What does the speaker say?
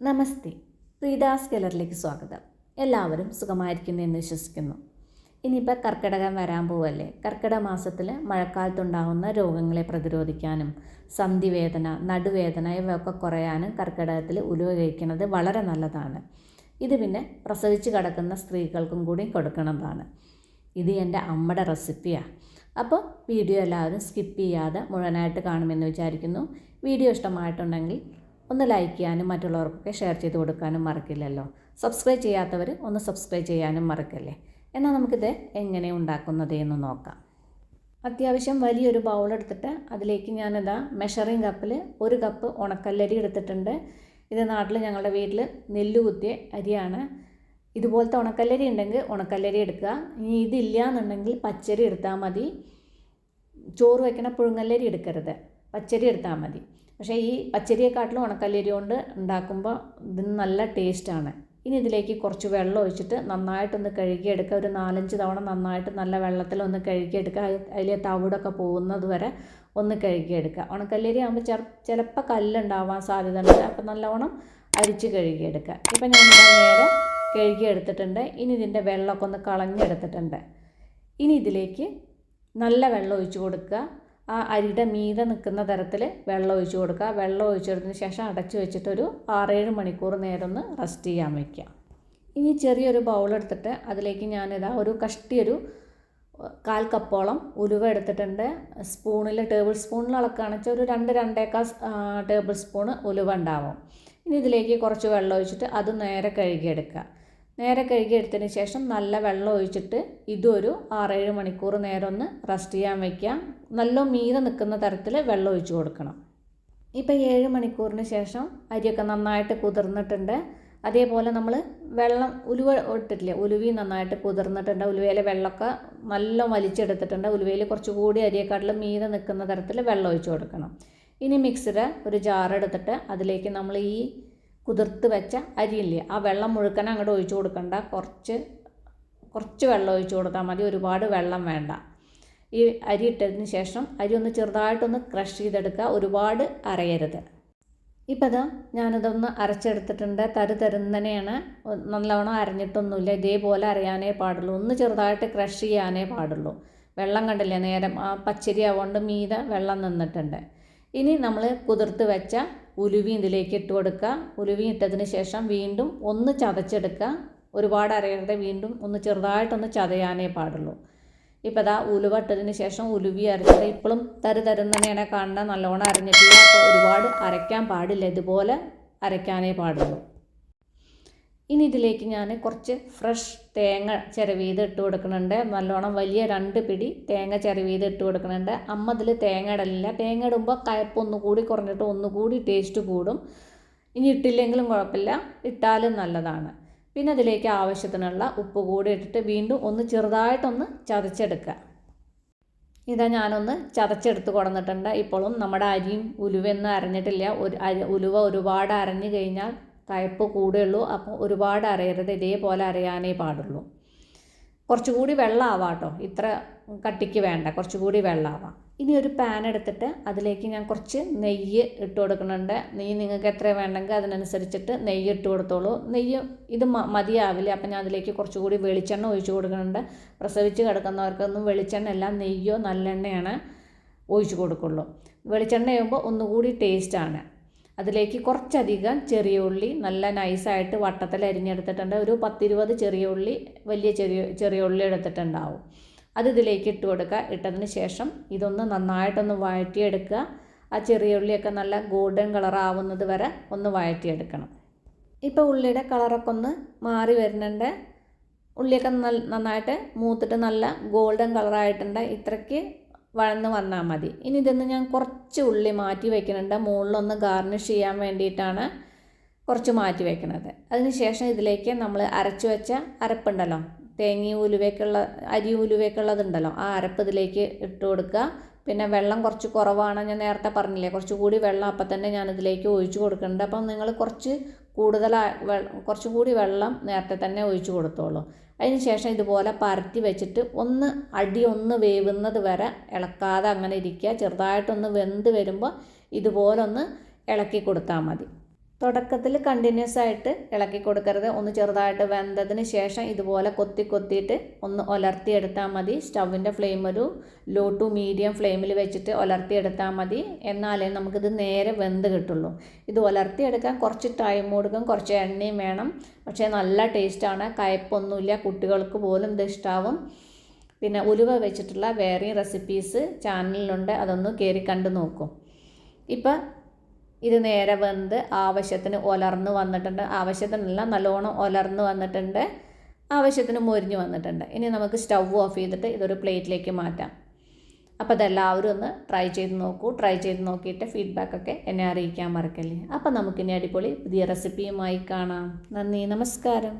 നമസ്തേ, പ്രീതാസ് ഗാലറിയിലേക്ക് സ്വാഗതം. എല്ലാവരും സുഖമായിരിക്കുന്നു എന്ന് വിശ്വസിക്കുന്നു. ഇനിയിപ്പോൾ കർക്കിടകം വരാൻ പോവല്ലേ. കർക്കിടക മാസത്തിൽ മഴക്കാലത്തുണ്ടാകുന്ന രോഗങ്ങളെ പ്രതിരോധിക്കാനും സന്ധിവേദന, നടുവേദന ഇവയൊക്കെ കുറയാനും കർക്കിടകത്തിൽ ഉലുവ കഴിക്കുന്നത് വളരെ നല്ലതാണ്. ഇത് പിന്നെ പ്രസവിച്ച് കിടക്കുന്ന സ്ത്രീകൾക്കും കൂടി കൊടുക്കുന്നതാണ്. ഇത് എൻ്റെ അമ്മയുടെ റെസിപ്പിയാണ്. അപ്പോൾ വീഡിയോ എല്ലാവരും സ്കിപ്പ് ചെയ്യാതെ മുഴുവനായിട്ട് കാണുമെന്ന് വിചാരിക്കുന്നു. വീഡിയോ ഇഷ്ടമായിട്ടുണ്ടെങ്കിൽ ഒന്ന് ലൈക്ക് ചെയ്യാനും മറ്റുള്ളവർക്കൊക്കെ ഷെയർ ചെയ്ത് കൊടുക്കാനും മറക്കില്ലല്ലോ. സബ്സ്ക്രൈബ് ചെയ്യാത്തവർ ഒന്ന് സബ്സ്ക്രൈബ് ചെയ്യാനും മറക്കല്ലേ. എന്നാൽ നമുക്കിത് എങ്ങനെ ഉണ്ടാക്കുന്നത് എന്ന് നോക്കാം. അത്യാവശ്യം വലിയൊരു ബൗൾ എടുത്തിട്ട് അതിലേക്ക് ഞാനിതാ മെഷറിങ് കപ്പിൽ 1 കപ്പ് ഉണക്കല്ലരി എടുത്തിട്ടുണ്ട്. ഇത് നാട്ടിൽ ഞങ്ങളുടെ വീട്ടിൽ നെല്ല് കുത്തിയ അരിയാണ്. ഇതുപോലത്തെ ഉണക്കല്ലരി ഉണ്ടെങ്കിൽ ഉണക്കല്ലരി എടുക്കുക. ഇനി ഇതില്ല എന്നുണ്ടെങ്കിൽ പച്ചരി എടുത്താൽ മതി. ചോറ് വയ്ക്കണ പുഴുങ്ങല്ലരി എടുക്കരുത്, പച്ചരി എടുത്താൽ മതി. പക്ഷേ ഈ പച്ചരിയെക്കാട്ടിലും ഉണക്കല്ലരി കൊണ്ട് ഉണ്ടാക്കുമ്പോൾ ഇതിന് നല്ല ടേസ്റ്റാണ്. ഇനി ഇതിലേക്ക് കുറച്ച് വെള്ളം ഒഴിച്ചിട്ട് നന്നായിട്ടൊന്ന് കഴുകിയെടുക്കുക. ഒരു 4-5 തവണ നന്നായിട്ട് നല്ല വെള്ളത്തിലൊന്ന് കഴുകിയെടുക്കുക. അതിലെ തവിടൊക്കെ പോകുന്നത് വരെ ഒന്ന് കഴുകിയെടുക്കുക. ഉണക്കല്ലരി ആകുമ്പോൾ ചിലപ്പോൾ കല്ലുണ്ടാവാൻ സാധ്യത ഉണ്ട്. അപ്പോൾ നല്ലവണ്ണം അരിച്ച് കഴുകിയെടുക്കുക. ഇപ്പം ഞാനിത് നേരെ കഴുകിയെടുത്തിട്ടുണ്ട്. ഇനി ഇതിൻ്റെ വെള്ളമൊക്കെ ഒന്ന് കളഞ്ഞെടുത്തിട്ടുണ്ട്. ഇനി ഇതിലേക്ക് നല്ല വെള്ളം ഒഴിച്ച് കൊടുക്കുക. ആ അരിയുടെ മീതെ നിൽക്കുന്ന തരത്തിൽ വെള്ളം ഒഴിച്ച് കൊടുക്കുക. വെള്ളം ഒഴിച്ചെടുത്തതിന് ശേഷം അടച്ച് വെച്ചിട്ടൊരു 6-7 മണിക്കൂർ നേരം ഒന്ന് റെസ്റ്റ് ചെയ്യാൻ വയ്ക്കുക. ഇനി ചെറിയൊരു ബൗളെടുത്തിട്ട് അതിലേക്ക് ഞാനിതാ ഒരു കഷ്ടിയൊരു 1/4 കപ്പോളം ഉലുവ എടുത്തിട്ടുണ്ട്. ടേബിൾ സ്പൂണിൽ അളക്കുകയാണെന്ന് വെച്ചാൽ ഒരു 2-2.25 ടേബിൾ സ്പൂൺ ഉലുവ ഉണ്ടാവും. ഇനി ഇതിലേക്ക് കുറച്ച് വെള്ളം ഒഴിച്ചിട്ട് അത് നേരെ കഴുകിയെടുക്കുക. നേരെ കഴുകിയെടുത്തതിന് ശേഷം നല്ല വെള്ളം ഒഴിച്ചിട്ട് ഇതൊരു 6-7 മണിക്കൂർ നേരം ഒന്ന് റെസ്റ്റ് ചെയ്യാൻ വയ്ക്കുക. നല്ല മീതെ നിൽക്കുന്ന തരത്തിൽ വെള്ളം ഒഴിച്ച് കൊടുക്കണം. ഇപ്പോൾ 7 മണിക്കൂറിന് ശേഷം അരിയൊക്കെ നന്നായിട്ട് കുതിർന്നിട്ടുണ്ട്. അതേപോലെ നമ്മൾ ഉലുവ ഇട്ടിട്ടില്ലേ, ഉലുവയും നന്നായിട്ട് കുതിർന്നിട്ടുണ്ട്. ഉലുവയിലെ വെള്ളമൊക്കെ നല്ല വലിച്ചെടുത്തിട്ടുണ്ട്. ഉലുവയിൽ കുറച്ചുകൂടി അരിയെക്കാട്ടിലും മീതെ നിൽക്കുന്ന തരത്തിൽ വെള്ളം ഒഴിച്ച് കൊടുക്കണം. ഇനി മിക്സിയുടെ ഒരു ജാർ എടുത്തിട്ട് അതിലേക്ക് നമ്മൾ ഈ കുതിർത്ത് വെച്ച അരിയില്ലേ, ആ വെള്ളം മുഴുക്കനെ അങ്ങോട്ട് ഒഴിച്ച് കൊടുക്കണ്ട. കുറച്ച് വെള്ളം ഒഴിച്ച് കൊടുത്താൽ മതി, ഒരുപാട് വെള്ളം വേണ്ട. ഈ അരി ഇട്ടതിന് ശേഷം അരി ഒന്ന് ചെറുതായിട്ടൊന്ന് ക്രഷ് ചെയ്തെടുക്കുക, ഒരുപാട് അരയരുത്. ഇപ്പം അതാ ഞാനിതൊന്ന് അരച്ചെടുത്തിട്ടുണ്ട്. തരുന്നനെയാണ്, നല്ലവണ്ണം അരഞ്ഞിട്ടൊന്നുമില്ല. ഇതേപോലെ അരയാനേ പാടുള്ളൂ, ഒന്ന് ചെറുതായിട്ട് ക്രഷ് ചെയ്യാനേ പാടുള്ളൂ. വെള്ളം കണ്ടില്ലേ, നേരം ആ പച്ചരി ആവുകൊണ്ട് മീതെ വെള്ളം നിന്നിട്ടുണ്ട്. ഇനി നമ്മൾ കുതിർത്ത് വെച്ച ഉലുവയും ഇതിലേക്ക് ഇട്ട് കൊടുക്കുക. ഉലുവയും ഇട്ടതിന് ശേഷം വീണ്ടും ഒന്ന് ചതച്ചെടുക്കുക. ഒരുപാട് അരയരുത്, വീണ്ടും ഒന്ന് ചെറുതായിട്ടൊന്ന് ചതയാനേ പാടുള്ളൂ. ഇപ്പോൾ അതാ ഉലുവ ഇട്ടതിന് ശേഷം ഉലുവി അരച്ചത് ഇപ്പോഴും തരുന്നനെയാണ് കാണുന്നത്, നല്ലോണം അരഞ്ഞിട്ടില്ല. അപ്പോൾ ഒരുപാട് അരയ്ക്കാൻ പാടില്ല, ഇതുപോലെ അരയ്ക്കാനേ പാടുള്ളൂ. ഇനി ഇതിലേക്ക് ഞാൻ കുറച്ച് ഫ്രഷ് തേങ്ങ ചിരവിയത് ഇട്ട് കൊടുക്കുന്നുണ്ട്. നല്ലോണം വലിയ 2 പിടി തേങ്ങ ചിരവിയത് ഇട്ട് കൊടുക്കുന്നുണ്ട്. അമ്മ ഇതിൽ തേങ്ങ ഇടലില്ല. തേങ്ങ ഇടുമ്പോൾ കയ്പ്പ് ഒന്നുകൂടി കുറഞ്ഞിട്ട് ഒന്നുകൂടി ടേസ്റ്റ് കൂടും. ഇനി ഇട്ടില്ലെങ്കിലും കുഴപ്പമില്ല, ഇട്ടാലും നല്ലതാണ്. പിന്നെ അതിലേക്ക് ആവശ്യത്തിനുള്ള ഉപ്പ് കൂടി ഇട്ടിട്ട് വീണ്ടും ഒന്ന് ചെറുതായിട്ടൊന്ന് ചതച്ചെടുക്കുക. ഇതാ ഞാനൊന്ന് ചതച്ചെടുത്ത് കൊടുത്തിട്ടുണ്ട്. ഇപ്പോഴും നമ്മുടെ അരിയും ഉലുവയൊന്നും അരഞ്ഞിട്ടില്ല. ഉലുവ ഒരുപാട് അരഞ്ഞു കഴിഞ്ഞാൽ കയ്പ്പ് കൂടുകയുള്ളൂ. അപ്പോൾ ഒരുപാട് അരയരുത്, ഇതേപോലെ അരയാനേ പാടുള്ളൂ. കുറച്ചുകൂടി വെള്ളം ആവാം കേട്ടോ, ഇത്ര കട്ടിക്ക് വേണ്ട, കുറച്ചുകൂടി വെള്ളം ആവാം. ഇനി ഒരു പാൻ എടുത്തിട്ട് അതിലേക്ക് ഞാൻ കുറച്ച് നെയ്യ് ഇട്ട് കൊടുക്കുന്നുണ്ട്. നെയ്യ് നിങ്ങൾക്ക് എത്ര വേണമെങ്കിൽ അതിനനുസരിച്ചിട്ട് നെയ്യ് ഇട്ട് കൊടുത്തോളൂ. നെയ്യ് ഇത് മതിയാവില്ല, അപ്പം ഞാൻ അതിലേക്ക് കുറച്ചുകൂടി വെളിച്ചെണ്ണ ഒഴിച്ച് കൊടുക്കുന്നുണ്ട്. പ്രസവിച്ച് കിടക്കുന്നവർക്കൊന്നും വെളിച്ചെണ്ണ അല്ല, നെയ്യോ നല്ലെണ്ണയാണ് ഒഴിച്ച് കൊടുക്കുള്ളൂ. വെളിച്ചെണ്ണ ആകുമ്പോൾ ഒന്നുകൂടി ടേസ്റ്റാണ്. അതിലേക്ക് കുറച്ചധികം ചെറിയ ഉള്ളി നല്ല നൈസായിട്ട് വട്ടത്തിൽ അരിഞ്ഞെടുത്തിട്ടുണ്ട്. ഒരു 10-20 ചെറിയ ഉള്ളി, വലിയ ചെറിയ ഉള്ളി എടുത്തിട്ടുണ്ടാവും. അത് ഇതിലേക്ക് ഇട്ട് കൊടുക്കുക. ഇട്ടതിന് ശേഷം ഇതൊന്ന് നന്നായിട്ടൊന്ന് വഴറ്റിയെടുക്കുക. ആ ചെറിയ ഉള്ളിയൊക്കെ നല്ല ഗോൾഡൻ കളർ ആവുന്നത് വരെ ഒന്ന് വഴറ്റിയെടുക്കണം. ഇപ്പോൾ ഉള്ളിയുടെ കളറൊക്കെ ഒന്ന് മാറി വരുന്നുണ്ട്. ഉള്ളിയൊക്കെ നന്നായിട്ട് മൂത്തിട്ട് നല്ല ഗോൾഡൻ കളറായിട്ടുണ്ട്. ഇത്രയ്ക്ക് വഴന്ന് വന്നാൽ മതി. ഇനി ഇതൊന്ന് ഞാൻ കുറച്ച് ഉള്ളി മാറ്റി വയ്ക്കുന്നുണ്ട്. മുകളിലൊന്ന് ഗാർണിഷ് ചെയ്യാൻ വേണ്ടിയിട്ടാണ് കുറച്ച് മാറ്റി വയ്ക്കുന്നത്. അതിന് ശേഷം ഇതിലേക്ക് നമ്മൾ അരച്ച് വെച്ച അരപ്പുണ്ടല്ലോ, തേങ്ങയും അരി ഉലുവയൊക്കെയുള്ളതുണ്ടല്ലോ, ആ അരപ്പ് ഇതിലേക്ക് ഇട്ട് കൊടുക്കുക. പിന്നെ വെള്ളം കുറച്ച് കുറവാണ്, ഞാൻ നേരത്തെ പറഞ്ഞില്ലേ, കുറച്ചുകൂടി വെള്ളം അപ്പം തന്നെ ഞാനിതിലേക്ക് ഒഴിച്ച് കൊടുക്കുന്നുണ്ട്. അപ്പം നിങ്ങൾ കുറച്ചുകൂടി വെള്ളം നേരത്തെ തന്നെ ഒഴിച്ച് കൊടുത്തോളൂ. അതിന് ശേഷം ഇതുപോലെ പരത്തി വെച്ചിട്ട് അടി ഒന്ന് വേവുന്നത് വരെ ഇളക്കാതെ അങ്ങനെ ഇരിക്കുക. ചെറുതായിട്ടൊന്ന് വെന്ത് വരുമ്പോൾ ഇതുപോലെ ഒന്ന് ഇളക്കി കൊടുത്താൽ മതി. തുടക്കത്തിൽ കണ്ടിന്യൂസ് ആയിട്ട് ഇളക്കി കൊടുക്കരുത്. ഒന്ന് ചെറുതായിട്ട് വെന്തതിന് ശേഷം ഇതുപോലെ കൊത്തിയിട്ട് ഒന്ന് ഉലർത്തിയെടുത്താൽ മതി. സ്റ്റൗവിൻ്റെ ഫ്ലെയിം ഒരു ലോ ടു മീഡിയം ഫ്ലെയിമിൽ വെച്ചിട്ട് ഉലർത്തിയെടുത്താൽ മതി. എന്നാലേ നമുക്കിത് നേരെ വെന്ത് കിട്ടുള്ളൂ. ഇത് ഉലർത്തിയെടുക്കാൻ കുറച്ച് ടൈം കൊടുക്കും, കുറച്ച് എണ്ണയും വേണം. പക്ഷേ നല്ല ടേസ്റ്റാണ്, കയ്പ്പൊന്നുമില്ല, കുട്ടികൾക്ക് പോലും ഇത് ഇഷ്ടാവും. പിന്നെ ഉലുവ വെച്ചിട്ടുള്ള വേറെയും റെസിപ്പീസ് ചാനലിലുണ്ട്, അതൊന്ന് കയറി കണ്ടു നോക്കും. ഇപ്പം ഇത് നേരെ വെന്ത് ആവശ്യത്തിന് ഉലർന്ന് വന്നിട്ടുണ്ട്. ആവശ്യത്തിനല്ല, നല്ലോണം ഉലർന്ന് വന്നിട്ടുണ്ട്, ആവശ്യത്തിന് മൊരിഞ്ഞ് വന്നിട്ടുണ്ട്. ഇനി നമുക്ക് സ്റ്റൗ ഓഫ് ചെയ്തിട്ട് ഇതൊരു പ്ലേറ്റിലേക്ക് മാറ്റാം. അപ്പോൾ അതെല്ലാവരും ഒന്ന് ട്രൈ ചെയ്ത് നോക്കൂ. ട്രൈ ചെയ്ത് നോക്കിയിട്ട് ഫീഡ്ബാക്കൊക്കെ എന്നെ അറിയിക്കാൻ മറക്കല്ലേ. അപ്പോൾ നമുക്കിനി അടിപൊളി പുതിയ റെസിപ്പിയുമായി കാണാം. നന്ദി, നമസ്കാരം.